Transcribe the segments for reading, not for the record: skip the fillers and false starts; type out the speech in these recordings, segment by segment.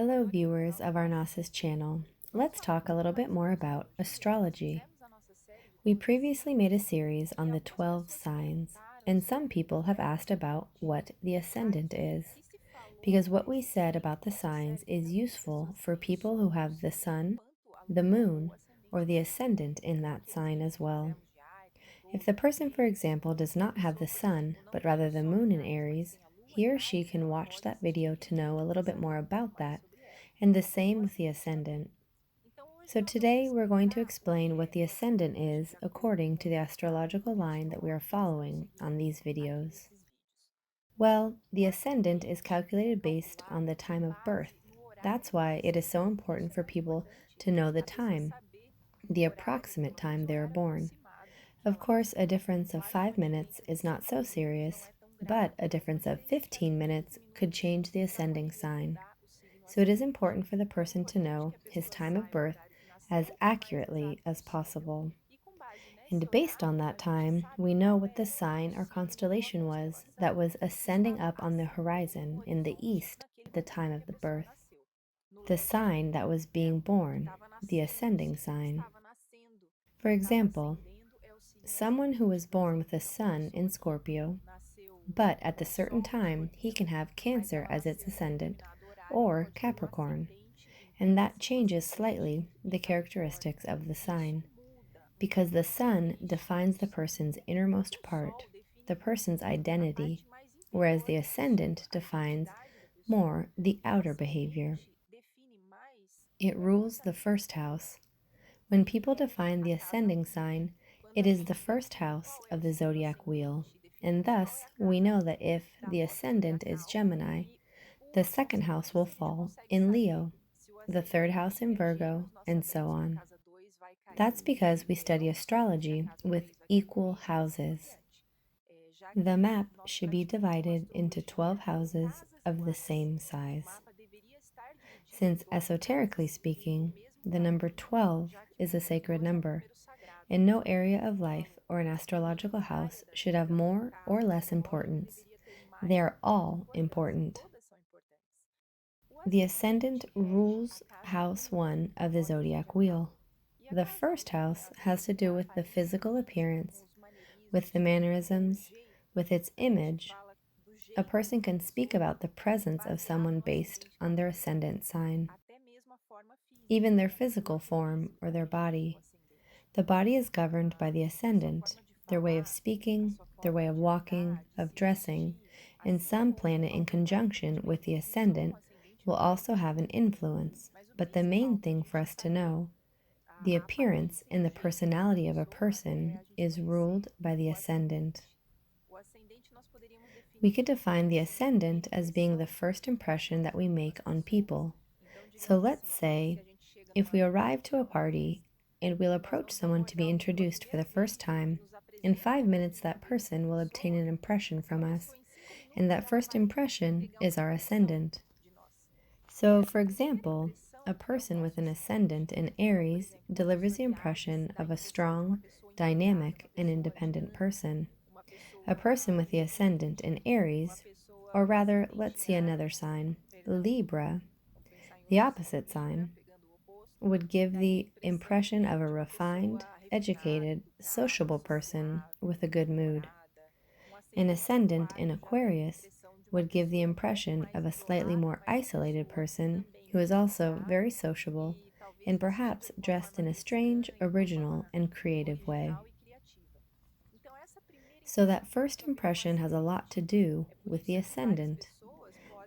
Hello, viewers of our Gnosis channel. Let's talk a little bit more about astrology. We previously made a series on the 12 signs, and some people have asked about what the Ascendant is, because what we said about the signs is useful for people who have the Sun, the Moon, or the Ascendant in that sign as well. If the person, for example, does not have the Sun, but rather the Moon in Aries, he or she can watch that video to know a little bit more about that, and the same with the Ascendant. So today we're going to explain what the Ascendant is according to the astrological line that we are following on these videos. Well, the Ascendant is calculated based on the time of birth. That's why it is so important for people to know the time, the approximate time they are born. Of course, a difference of 5 minutes is not so serious, but a difference of 15 minutes could change the ascending sign. So it is important for the person to know his time of birth as accurately as possible. And based on that time, we know what the sign or constellation was that was ascending up on the horizon in the east at the time of the birth. The sign that was being born, the ascending sign. For example, someone who was born with the sun in Scorpio, but at the certain time he can have Cancer as its ascendant, or Capricorn, and that changes slightly the characteristics of the sign, because the sun defines the person's innermost part, the person's identity, whereas the ascendant defines more the outer behavior. It rules the first house. When people define the ascending sign, it is the first house of the zodiac wheel, and thus we know that if the ascendant is Gemini, the second house will fall in Leo, the third house in Virgo, and so on. That's because we study astrology with equal houses. The map should be divided into 12 houses of the same size. Since esoterically speaking, the number 12 is a sacred number, and no area of life or an astrological house should have more or less importance. They are all important. The ascendant rules house 1 of the zodiac wheel. The first house has to do with the physical appearance, with the mannerisms, with its image. A person can speak about the presence of someone based on their ascendant sign, even their physical form or their body. The body is governed by the ascendant, their way of speaking, their way of walking, of dressing, and some planet in conjunction with the ascendant will also have an influence. But the main thing for us to know, the appearance and the personality of a person is ruled by the ascendant. We could define the ascendant as being the first impression that we make on people. So let's say, if we arrive to a party and we'll approach someone to be introduced for the first time, in 5 minutes that person will obtain an impression from us, and that first impression is our ascendant. So, for example, a person with an ascendant in Aries delivers the impression of a strong, dynamic, and independent person. A person with the ascendant in Aries, or rather, let's see another sign, Libra, the opposite sign, would give the impression of a refined, educated, sociable person with a good mood. An ascendant in Aquarius would give the impression of a slightly more isolated person who is also very sociable and perhaps dressed in a strange, original, and creative way. So that first impression has a lot to do with the ascendant.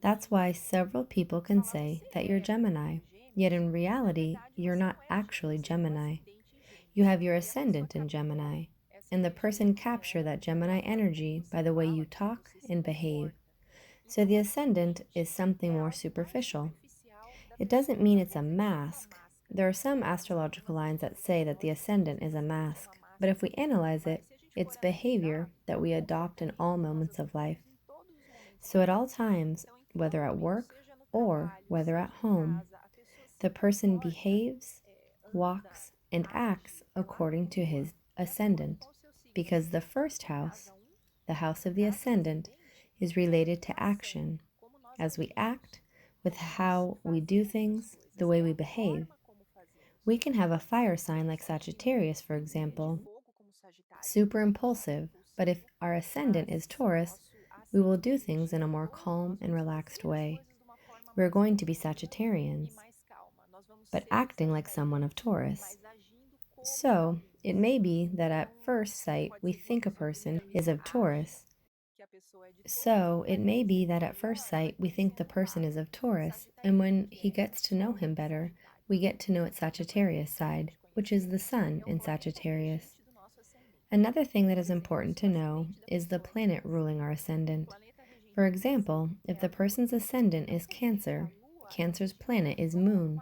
That's why several people can say that you're Gemini, yet in reality, you're not actually Gemini. You have your ascendant in Gemini, and the person capture that Gemini energy by the way you talk and behave. So the ascendant is something more superficial. It doesn't mean it's a mask. There are some astrological lines that say that the ascendant is a mask, but if we analyze it, it's behavior that we adopt in all moments of life. So at all times, whether at work or whether at home, the person behaves, walks, and acts according to his ascendant, because the first house, the house of the ascendant, is related to action. As we act, with how we do things, the way we behave. We can have a fire sign like Sagittarius, for example, super impulsive, but if our ascendant is Taurus, we will do things in a more calm and relaxed way. We're going to be Sagittarians, but acting like someone of Taurus. So, it may be that at first sight we think a person is of Taurus. The person is of Taurus, and when he gets to know him better, we get to know its Sagittarius side, which is the Sun in Sagittarius. Another thing that is important to know is the planet ruling our ascendant. For example, if the person's ascendant is Cancer, Cancer's planet is Moon,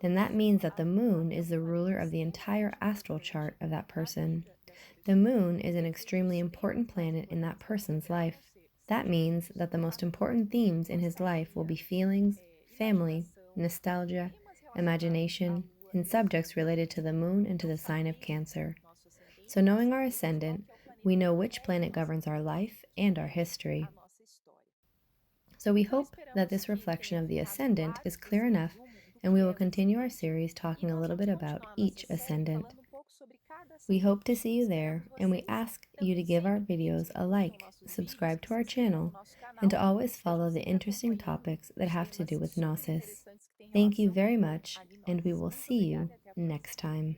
then that means that the Moon is the ruler of the entire astral chart of that person. The Moon is an extremely important planet in that person's life. That means that the most important themes in his life will be feelings, family, nostalgia, imagination, and subjects related to the Moon and to the sign of Cancer. So, knowing our ascendant, we know which planet governs our life and our history. So we hope that this reflection of the ascendant is clear enough, and we will continue our series talking a little bit about each ascendant. We hope to see you there, and we ask you to give our videos a like, subscribe to our channel, and to always follow the interesting topics that have to do with Gnosis. Thank you very much, and we will see you next time.